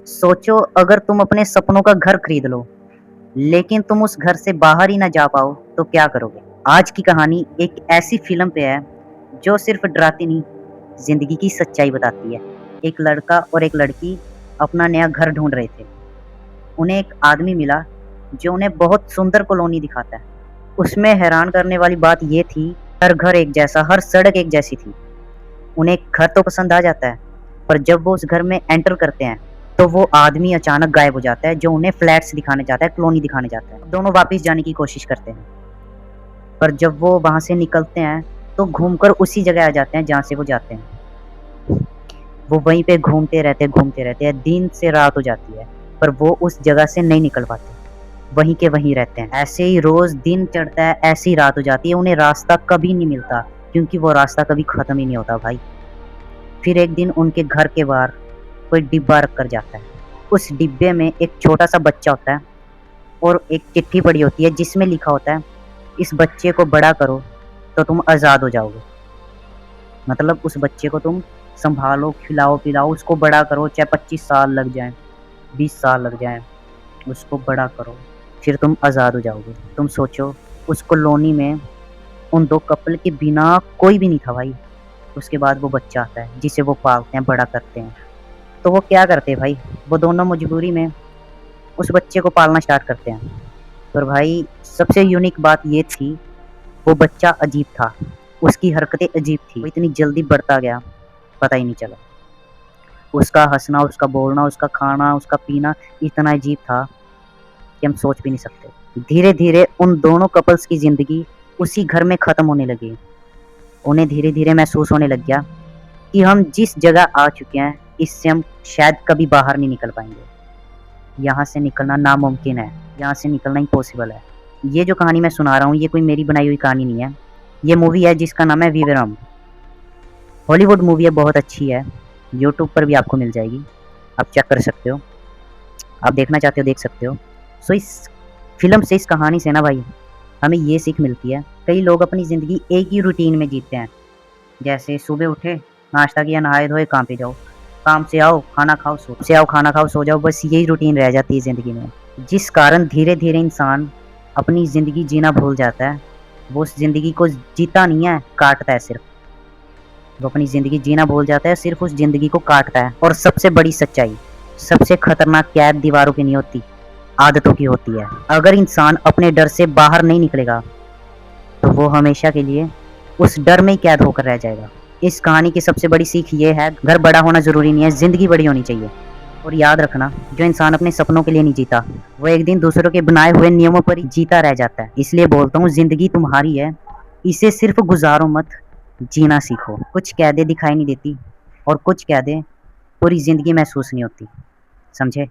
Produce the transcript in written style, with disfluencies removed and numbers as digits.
सोचो अगर तुम अपने सपनों का घर खरीद लो, लेकिन तुम उस घर से बाहर ही ना जा पाओ, तो क्या करोगे? आज की कहानी एक ऐसी फ़िल्म पे है, जो सिर्फ़ डराती नहीं, ज़िंदगी की सच्चाई बताती है। एक लड़का और एक लड़की अपना नया घर ढूँढ रहे थे। उन्हें एक आदमी मिला, जो उन्हें बहुत सुंदर कॉलोनी दिखाता है। उसमें हैरान करने वाली बात ये थी, हर घर एक जैसा, हर सड़क एक जैसी थी। उन्हें घर तो पसंद आ जाता है, पर जब वो उस घर में एंटर करते हैं, तो वो आदमी अचानक गायब हो जाता है, जो उन्हें फ्लैट्स दिखाने जाता है, कॉलोनी दिखाने जाता है। दोनों वापस जाने की कोशिश करते हैं, पर जब वो वहाँ से निकलते हैं, तो घूमकर उसी जगह आ जाते हैं, जहाँ से वो जाते हैं। वो वहीं पे घूमते रहते हैं, दिन से रात हो जाती है, पर वो उस जगह से नहीं निकल पाते। वहीं के वहीं रहते हैं। ऐसे ही रोज़ दिन चढ़ता है, ऐसे ही रात हो जाती है, उन्हें रास्ता कभी नहीं मिलता, क्योंकि वो रास्ता कभी खत्म ही नहीं होता भाई। फिर एक दिन उनके घर के बाहर कोई डिब्बा रख कर जाता है। उस डिब्बे में एक छोटा-सा बच्चा होता है और एक चिट्ठी पड़ी होती है, जिसमें लिखा होता है, इस बच्चे को बड़ा करो तो तुम आज़ाद हो जाओगे। मतलब उस बच्चे को तुम सँभालो, खिलाओ-पिलाओ, उसको बड़ा करो, चाहे 25 साल लग जाएँ, 20 साल लग जाएँ, उसको बड़ा करो, फिर तुम आज़ाद हो जाओगे। तुम सोचो, उस कॉलोनी में उन 2 कपल के बिना कोई भी नहीं था भाई। उसके बाद वो बच्चा आता है, जिसे वो पालते हैं, बड़ा करते हैं। तो वो क्या करते हैं भाई, वो दोनों मजबूरी में उस बच्चे को पालना स्टार्ट करते हैं। पर भाई सबसे यूनिक बात ये थी, वो बच्चा अजीब था, उसकी हरकतें अजीब थी, वो इतनी जल्दी बढ़ता गया, पता ही नहीं चला। उसका हँसना, उसका बोलना, उसका खाना, उसका पीना इतना अजीब था कि हम सोच भी नहीं सकते। धीरे-धीरे उन दोनों कपल्स की ज़िंदगी उसी घर में ख़त्म होने लगी। उन्हें धीरे-धीरे महसूस होने लग गया कि हम जिस जगह आ चुके हैं, इससे हम शायद कभी बाहर नहीं निकल पाएँगे। यहाँ से निकलना नामुमकिन है, यहाँ से निकलना इम्पॉसिबल है। ये जो कहानी मैं सुना रहा हूँ, ये कोई मेरी बनाई हुई कहानी नहीं है। ये मूवी है जिसका नाम है विवरम। हॉलीवुड मूवी है, बहुत अच्छी है। यूट्यूब पर भी आपको मिल जाएगी, आप चेक कर सकते हो। आप देखना चाहते हो देख सकते हो। सो इस फ़िल्म से, इस कहानी से ना भाई, हमें ये सीख मिलती है, कई लोग अपनी ज़िंदगी एक ही रूटीन में जीते हैं। जैसे सुबह उठे, नाश्ता किया, नहाए-धोए, काम पे जाओ। काम से आओ, खाना खाओ, सो जाओ, बस यही रूटीन रह जाती है ज़िंदगी में। जिस कारण धीरे-धीरे इंसान अपनी ज़िंदगी जीना भूल जाता है। वो उस ज़िंदगी को जीता नहीं है, काटता है सिर्फ़। वो अपनी ज़िंदगी जीना भूल जाता है, सिर्फ़ उस ज़िंदगी को काटता है। और सबसे बड़ी सच्चाई, सबसे खतरनाक कैद दीवारों की नहीं होती, आदतों की होती है। अगर इंसान अपने डर से बाहर नहीं निकलेगा, तो वो हमेशा के लिए उस डर में ही कैद होकर रह जाएगा। इस कहानी की सबसे बड़ी सीख ये है, घर बड़ा होना ज़रूरी नहीं है, ज़िंदगी बड़ी होनी चाहिए। और याद रखना, जो इंसान अपने सपनों के लिए नहीं जीता, वो एक दिन दूसरों के बनाए हुए नियमों पर ही जीता रह जाता है। इसलिए बोलता हूँ, ज़िंदगी तुम्हारी है, इसे सिर्फ़ गुज़ारो मत, जीना सीखो। कुछ कैदें दिखाई नहीं देती और कुछ कैदें पूरी ज़िंदगी महसूस नहीं होती। समझे?